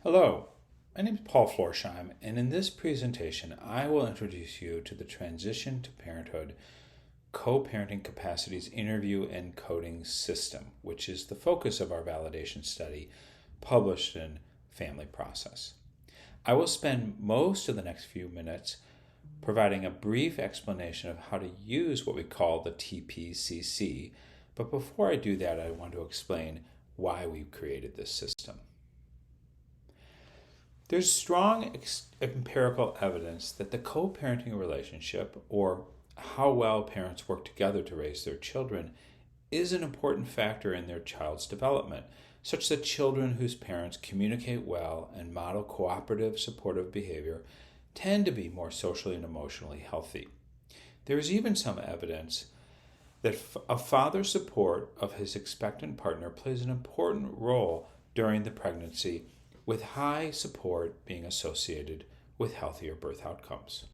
Hello, my name is Paul Florsheim, and in this presentation, I will introduce you to the Transition to Parenthood Coparenting Capacities Interview and Coding System, which is the focus of our validation study published in Family Process. I will spend most of the next few minutes providing a brief explanation of how to use what we call the TPCC, but before I do that, I want to explain why we created this system. There's strong empirical evidence that the co-parenting relationship, or how well parents work together to raise their children, is an important factor in their child's development, such that children whose parents communicate well and model cooperative, supportive behavior tend to be more socially and emotionally healthy. There is even some evidence that a father's support of his expectant partner plays an important role during the pregnancy, with high support being associated with healthier birth outcomes.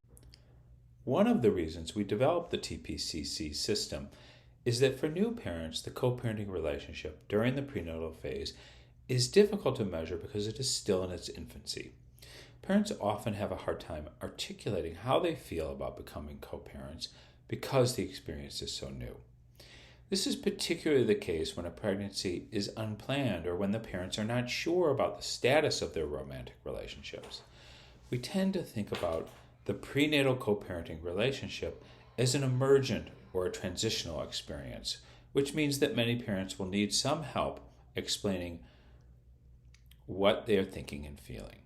One of the reasons we developed the TPCC system is that for new parents, the co-parenting relationship during the prenatal phase is difficult to measure because it is still in its infancy. Parents often have a hard time articulating how they feel about becoming co-parents because the experience is so new. This is particularly the case when a pregnancy is unplanned or when the parents are not sure about the status of their romantic relationships. We tend to think about the prenatal co-parenting relationship as an emergent or a transitional experience, which means that many parents will need some help explaining what they are thinking and feeling.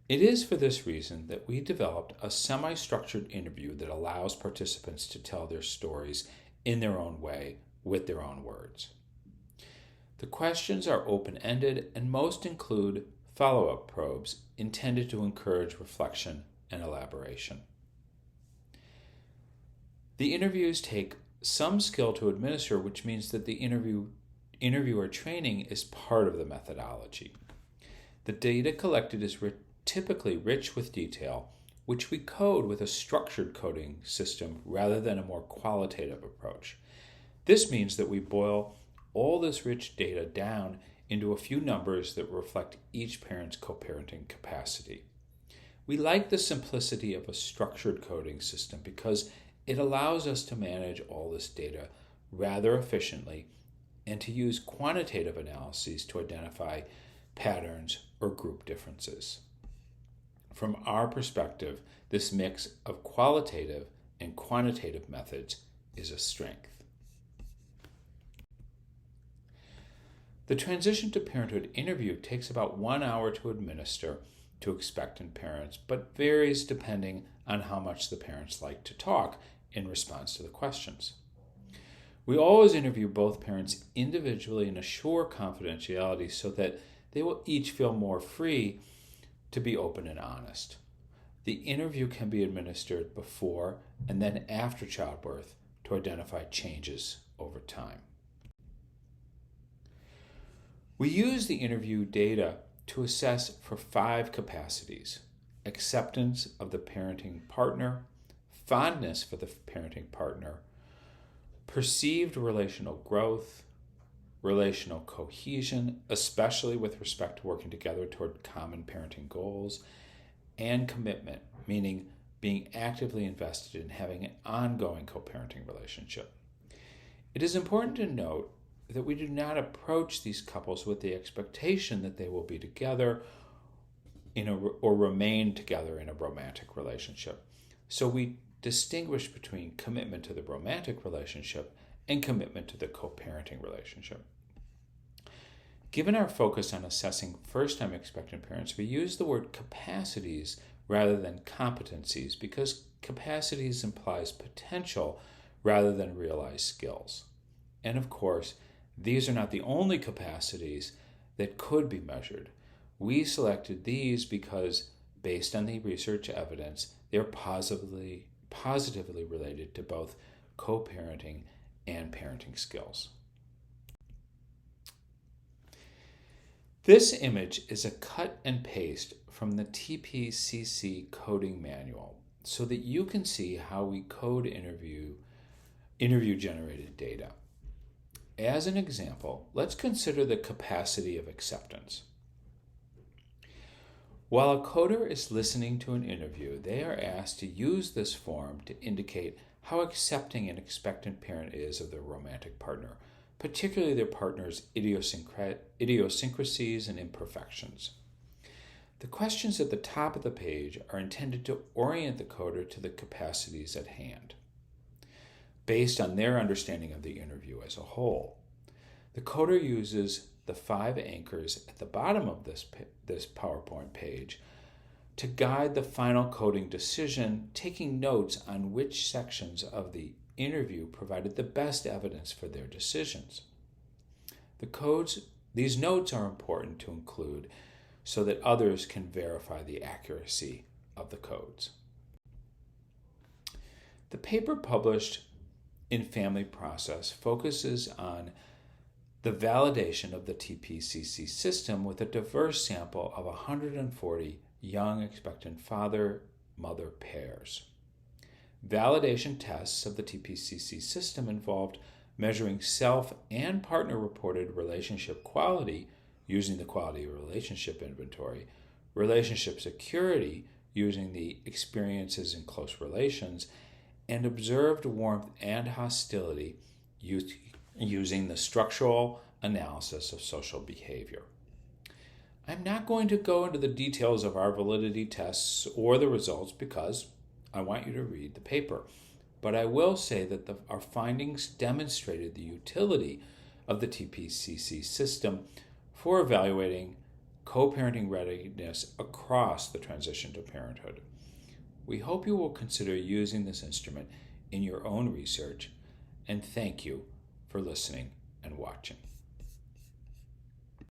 It is for this reason that we developed a semi-structured interview that allows participants to tell their stories in their own way with their own words. The questions are open-ended and most include follow-up probes intended to encourage reflection and elaboration. The interviews take some skill to administer, which means that the interviewer training is part of the methodology. The data collected is typically rich with detail, which we code with a structured coding system rather than a more qualitative approach. This means that we boil all this rich data down into a few numbers that reflect each parent's co-parenting capacity. We like the simplicity of a structured coding system because it allows us to manage all this data rather efficiently and to use quantitative analyses to identify patterns or group differences. From our perspective, this mix of qualitative and quantitative methods is a strength. The transition to parenthood interview takes about 1 hour to administer to expectant parents, but varies depending on how much the parents like to talk in response to the questions. We always interview both parents individually and assure confidentiality so that they will each feel more free to be open and honest. The interview can be administered before and then after childbirth to identify changes over time. We use the interview data to assess for 5 capacities: acceptance of the parenting partner, fondness for the parenting partner, perceived relational growth, relational cohesion, especially with respect to working together toward common parenting goals, and commitment, meaning being actively invested in having an ongoing co-parenting relationship. It is important to note that we do not approach these couples with the expectation that they will be together or remain together in a romantic relationship. So we distinguish between commitment to the romantic relationship and commitment to the co-parenting relationship. Given our focus on assessing first-time expectant parents, we use the word capacities rather than competencies because capacities implies potential rather than realized skills. And of course, these are not the only capacities that could be measured. We selected these because, based on the research evidence, they're positively related to both co-parenting and parenting skills. This image is a cut and paste from the TPCC coding manual so that you can see how we code interview generated data. As an example, let's consider the capacity of acceptance. While a coder is listening to an interview, they are asked to use this form to indicate how accepting an expectant parent is of their romantic partner, particularly their partner's idiosyncrasies and imperfections. The questions at the top of the page are intended to orient the coder to the capacities at hand, based on their understanding of the interview as a whole. The coder uses the 5 anchors at the bottom of this PowerPoint page to guide the final coding decision, taking notes on which sections of the interview provided the best evidence for their decisions. These notes are important to include so that others can verify the accuracy of the codes. The paper published in Family Process focuses on the validation of the TPCC system with a diverse sample of 140 young expectant father-mother pairs. Validation tests of the TPCC system involved measuring self and partner-reported relationship quality using the Quality of Relationship Inventory, relationship security using the Experiences in Close Relations, and observed warmth and hostility using the Structural Analysis of Social Behavior. I'm not going to go into the details of our validity tests or the results because I want you to read the paper, but I will say that our findings demonstrated the utility of the TPCC system for evaluating co-parenting readiness across the transition to parenthood. We hope you will consider using this instrument in your own research, and thank you for listening and watching.